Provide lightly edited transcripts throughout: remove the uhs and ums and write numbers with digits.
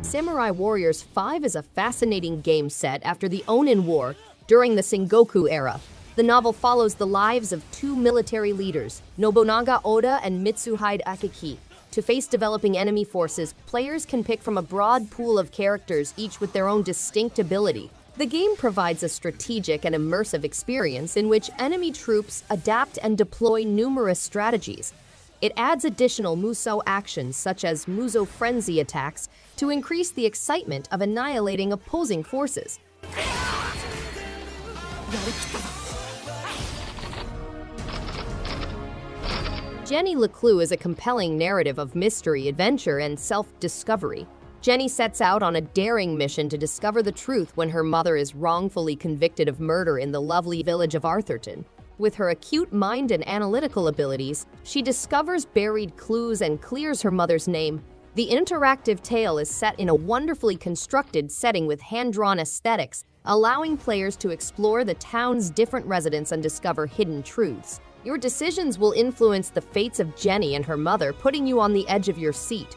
Samurai Warriors 5 is a fascinating game set after the Onin War during the Sengoku era. The novel follows the lives of two military leaders, Nobunaga Oda and Mitsuhide Akiki. To face developing enemy forces, players can pick from a broad pool of characters, each with their own distinct ability. The game provides a strategic and immersive experience in which enemy troops adapt and deploy numerous strategies. It adds additional Musou actions such as Musou Frenzy attacks to increase the excitement of annihilating opposing forces. Jenny LeClue is a compelling narrative of mystery, adventure, and self-discovery. Jenny sets out on a daring mission to discover the truth when her mother is wrongfully convicted of murder in the lovely village of Arthurton. With her acute mind and analytical abilities, she discovers buried clues and clears her mother's name. The interactive tale is set in a wonderfully constructed setting with hand-drawn aesthetics, allowing players to explore the town's different residents and discover hidden truths. Your decisions will influence the fates of Jenny and her mother, putting you on the edge of your seat.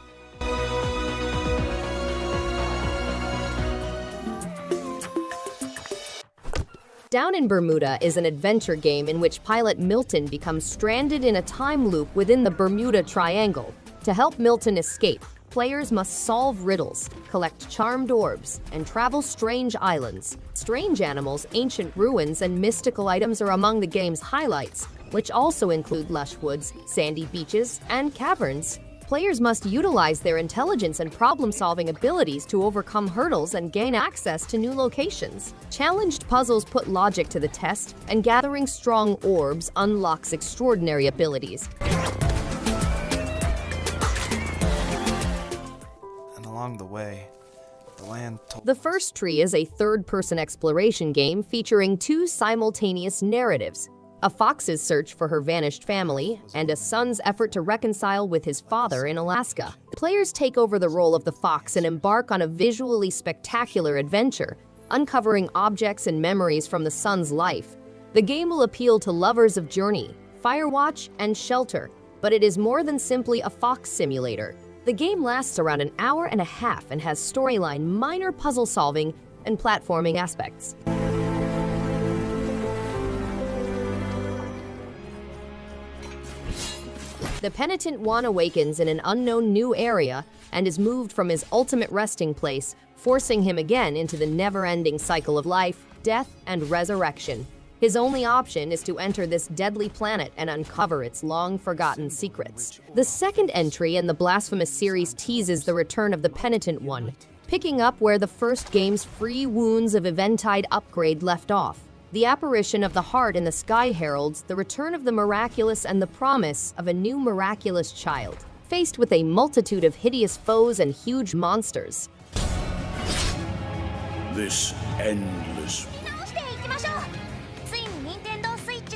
Down in Bermuda is an adventure game in which pilot Milton becomes stranded in a time loop within the Bermuda Triangle. To help Milton escape, players must solve riddles, collect charmed orbs, and travel strange islands. Strange animals, ancient ruins, and mystical items are among the game's highlights, which also include lush woods, sandy beaches, and caverns. Players must utilize their intelligence and problem-solving abilities to overcome hurdles and gain access to new locations. Challenged puzzles put logic to the test, and gathering strong orbs unlocks extraordinary abilities. And along the way, the land told... The First Tree is a third-person exploration game featuring two simultaneous narratives: a fox's search for her vanished family, and a son's effort to reconcile with his father in Alaska. Players take over the role of the fox and embark on a visually spectacular adventure, uncovering objects and memories from the son's life. The game will appeal to lovers of Journey, Firewatch, and Shelter, but it is more than simply a fox simulator. The game lasts around an hour and a half and has storyline, minor puzzle solving, and platforming aspects. The Penitent One awakens in an unknown new area and is moved from his ultimate resting place, forcing him again into the never-ending cycle of life, death, and resurrection. His only option is to enter this deadly planet and uncover its long-forgotten secrets. The second entry in the Blasphemous series teases the return of the Penitent One, picking up where the first game's free Wounds of Eventide upgrade left off. The apparition of the heart in the sky heralds the return of the miraculous and the promise of a new miraculous child, faced with a multitude of hideous foes and huge monsters. This endless...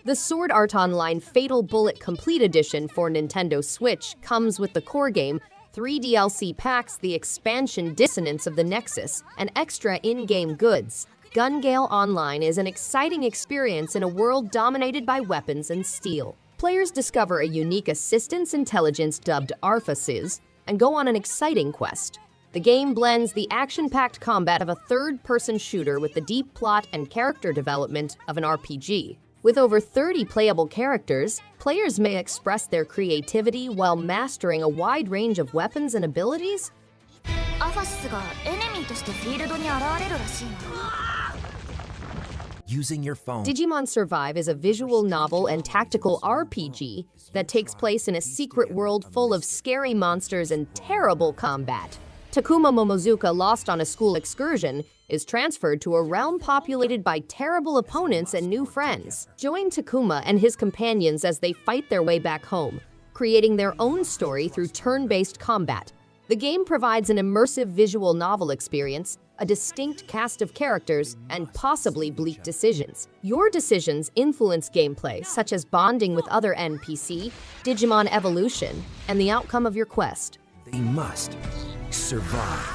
The Sword Art Online Fatal Bullet Complete Edition for Nintendo Switch comes with the core game, 3 DLC packs, the expansion Dissonance of the Nexus, and extra in-game goods. Gun Gale Online is an exciting experience in a world dominated by weapons and steel. Players discover a unique assistance intelligence dubbed Arphasis and go on an exciting quest. The game blends the action-packed combat of a third-person shooter with the deep plot and character development of an RPG. With over 30 playable characters, players may express their creativity while mastering a wide range of weapons and abilities. Using your phone. Digimon Survive is a visual novel and tactical RPG that takes place in a secret world full of scary monsters and terrible combat. Takuma Momozuka, lost on a school excursion, is transferred to a realm populated by terrible opponents and new friends. Join Takuma and his companions as they fight their way back home, creating their own story through turn-based combat. The game provides an immersive visual novel experience, a distinct cast of characters, and possibly bleak decisions. Your decisions influence gameplay, such as bonding with other NPC, Digimon evolution, and the outcome of your quest. They must survive.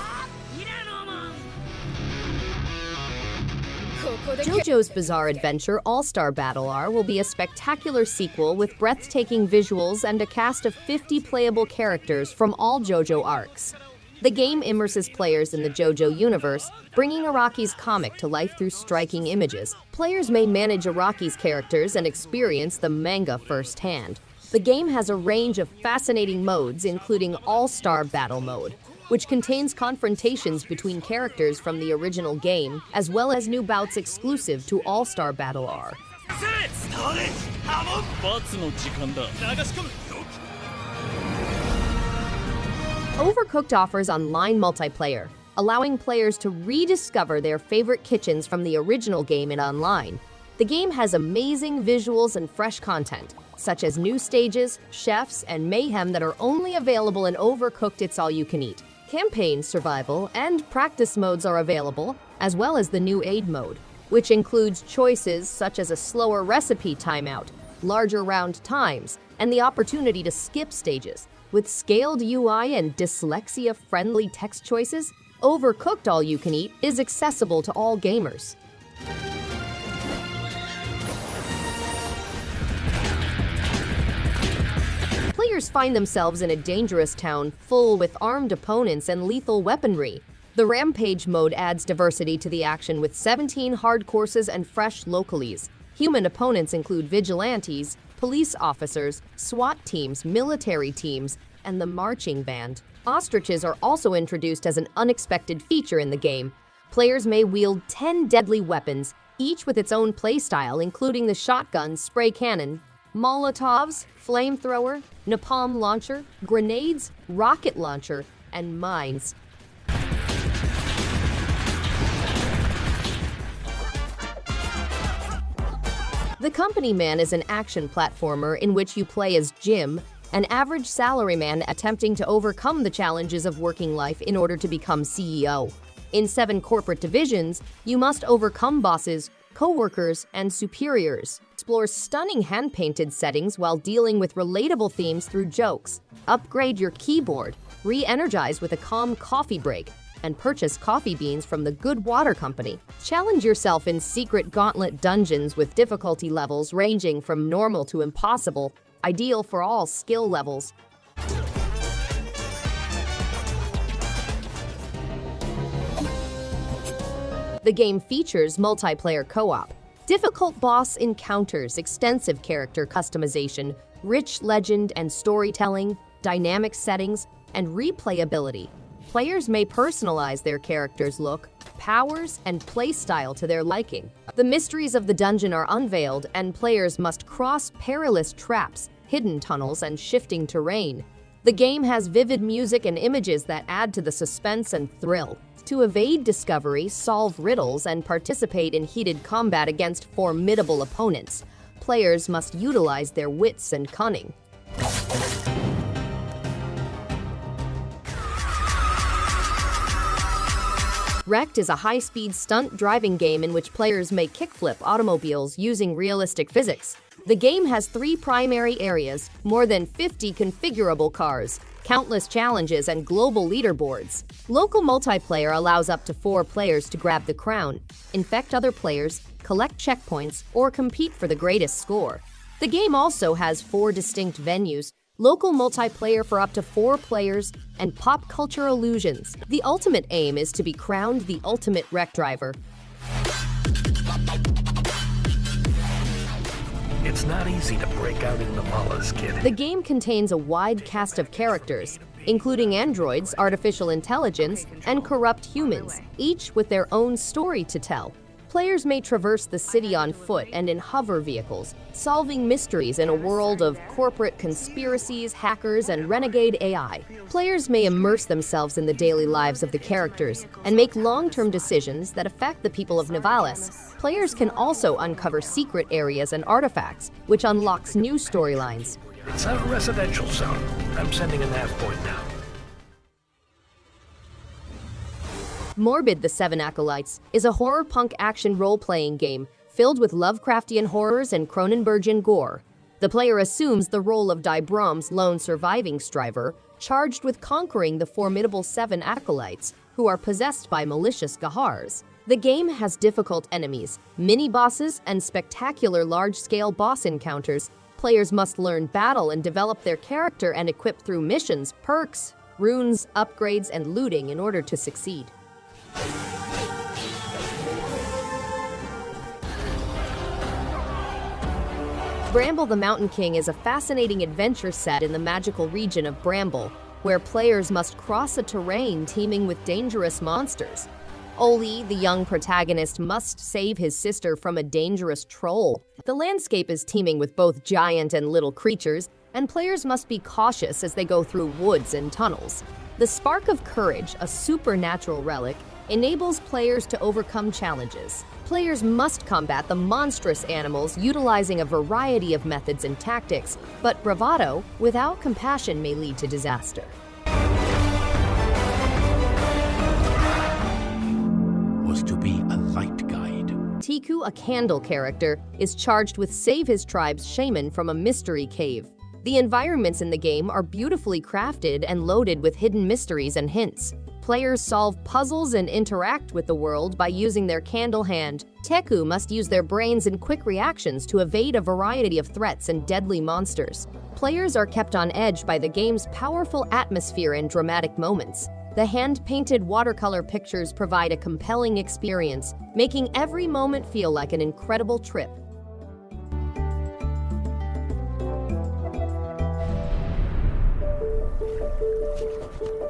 JoJo's Bizarre Adventure All-Star Battle R will be a spectacular sequel with breathtaking visuals and a cast of 50 playable characters from all JoJo arcs. The game immerses players in the JoJo universe, bringing Araki's comic to life through striking images. Players may manage Araki's characters and experience the manga firsthand. The game has a range of fascinating modes, including All-Star Battle Mode, which contains confrontations between characters from the original game, as well as new bouts exclusive to All-Star Battle R. Overcooked offers online multiplayer, allowing players to rediscover their favorite kitchens from the original game and online. The game has amazing visuals and fresh content, such as new stages, chefs, and mayhem that are only available in Overcooked It's All You Can Eat. Campaign, survival, and practice modes are available, as well as the new aid mode, which includes choices such as a slower recipe timeout, larger round times, and the opportunity to skip stages. With scaled UI and dyslexia-friendly text choices, Overcooked All You Can Eat is accessible to all gamers. Players find themselves in a dangerous town full with armed opponents and lethal weaponry. The Rampage mode adds diversity to the action with 17 hard courses and fresh localies. Human opponents include vigilantes, police officers, SWAT teams, military teams, and the marching band. Ostriches are also introduced as an unexpected feature in the game. Players may wield 10 deadly weapons, each with its own playstyle, including the shotgun, spray cannon, Molotovs, flamethrower, napalm launcher, grenades, rocket launcher, and mines. The Company Man is an action platformer in which you play as Jim, an average salaryman attempting to overcome the challenges of working life in order to become CEO. In 7 corporate divisions, you must overcome bosses, co-workers, and superiors. Explore stunning hand-painted settings while dealing with relatable themes through jokes. Upgrade your keyboard, re-energize with a calm coffee break, and purchase coffee beans from the Good Water Company. Challenge yourself in secret gauntlet dungeons with difficulty levels ranging from normal to impossible, ideal for all skill levels. The game features multiplayer co-op, difficult boss encounters, extensive character customization, rich legend and storytelling, dynamic settings, and replayability. Players may personalize their character's look, powers, and playstyle to their liking. The mysteries of the dungeon are unveiled, and players must cross perilous traps, hidden tunnels, and shifting terrain. The game has vivid music and images that add to the suspense and thrill. To evade discovery, solve riddles, and participate in heated combat against formidable opponents, players must utilize their wits and cunning. REKT is a high-speed stunt driving game in which players may kickflip automobiles using realistic physics. The game has 3 primary areas, more than 50 configurable cars, countless challenges, and global leaderboards. Local multiplayer allows up to 4 players to grab the crown, infect other players, collect checkpoints, or compete for the greatest score. The game also has 4 distinct venues, local multiplayer for up to 4 players, and pop culture illusions. The ultimate aim is to be crowned the ultimate REKT driver. It's not easy to break out in the Malas, kid. The game contains a wide cast of characters, including androids, artificial intelligence, and corrupt humans, each with their own story to tell. Players may traverse the city on foot and in hover vehicles, solving mysteries in a world of corporate conspiracies, hackers, and renegade AI. Players may immerse themselves in the daily lives of the characters and make long-term decisions that affect the people of Nivalis. Players can also uncover secret areas and artifacts, which unlocks new storylines. It's a residential zone. I'm sending a nav point now. Morbid, the 7 Acolytes is a horror punk action role-playing game filled with Lovecraftian horrors and Cronenbergian gore. The player assumes the role of Die Brahm's lone surviving striver, charged with conquering the formidable 7 Acolytes, who are possessed by malicious Gahars. The game has difficult enemies, mini-bosses, and spectacular large-scale boss encounters. Players must learn battle and develop their character and equip through missions, perks, runes, upgrades, and looting in order to succeed. Bramble the Mountain King is a fascinating adventure set in the magical region of Bramble, where players must cross a terrain teeming with dangerous monsters. Oli, the young protagonist, must save his sister from a dangerous troll. The landscape is teeming with both giant and little creatures, and players must be cautious as they go through woods and tunnels. The Spark of Courage, a supernatural relic, enables players to overcome challenges. Players must combat the monstrous animals utilizing a variety of methods and tactics, but bravado without compassion may lead to disaster. Was to be a light guide. Tiku, a candle character, is charged with save his tribe's shaman from a mystery cave. The environments in the game are beautifully crafted and loaded with hidden mysteries and hints. Players solve puzzles and interact with the world by using their candle hand. Teku must use their brains and quick reactions to evade a variety of threats and deadly monsters. Players are kept on edge by the game's powerful atmosphere and dramatic moments. The hand-painted watercolor pictures provide a compelling experience, making every moment feel like an incredible trip.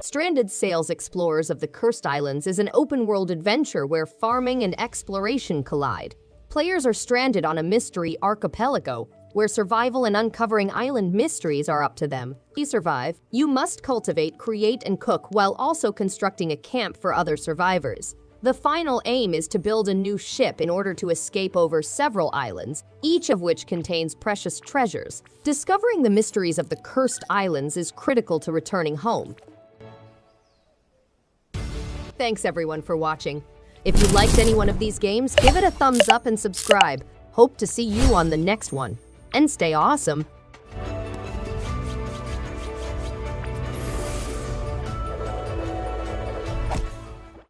Stranded Sails Explorers of the Cursed Islands is an open-world adventure where farming and exploration collide. Players are stranded on a mystery archipelago, where survival and uncovering island mysteries are up to them. To survive, you must cultivate, create, and cook while also constructing a camp for other survivors. The final aim is to build a new ship in order to escape over several islands, each of which contains precious treasures. Discovering the mysteries of the Cursed Islands is critical to returning home. Thanks everyone for watching. If you liked any one of these games, give it a thumbs up and subscribe. Hope to see you on the next one. And stay awesome!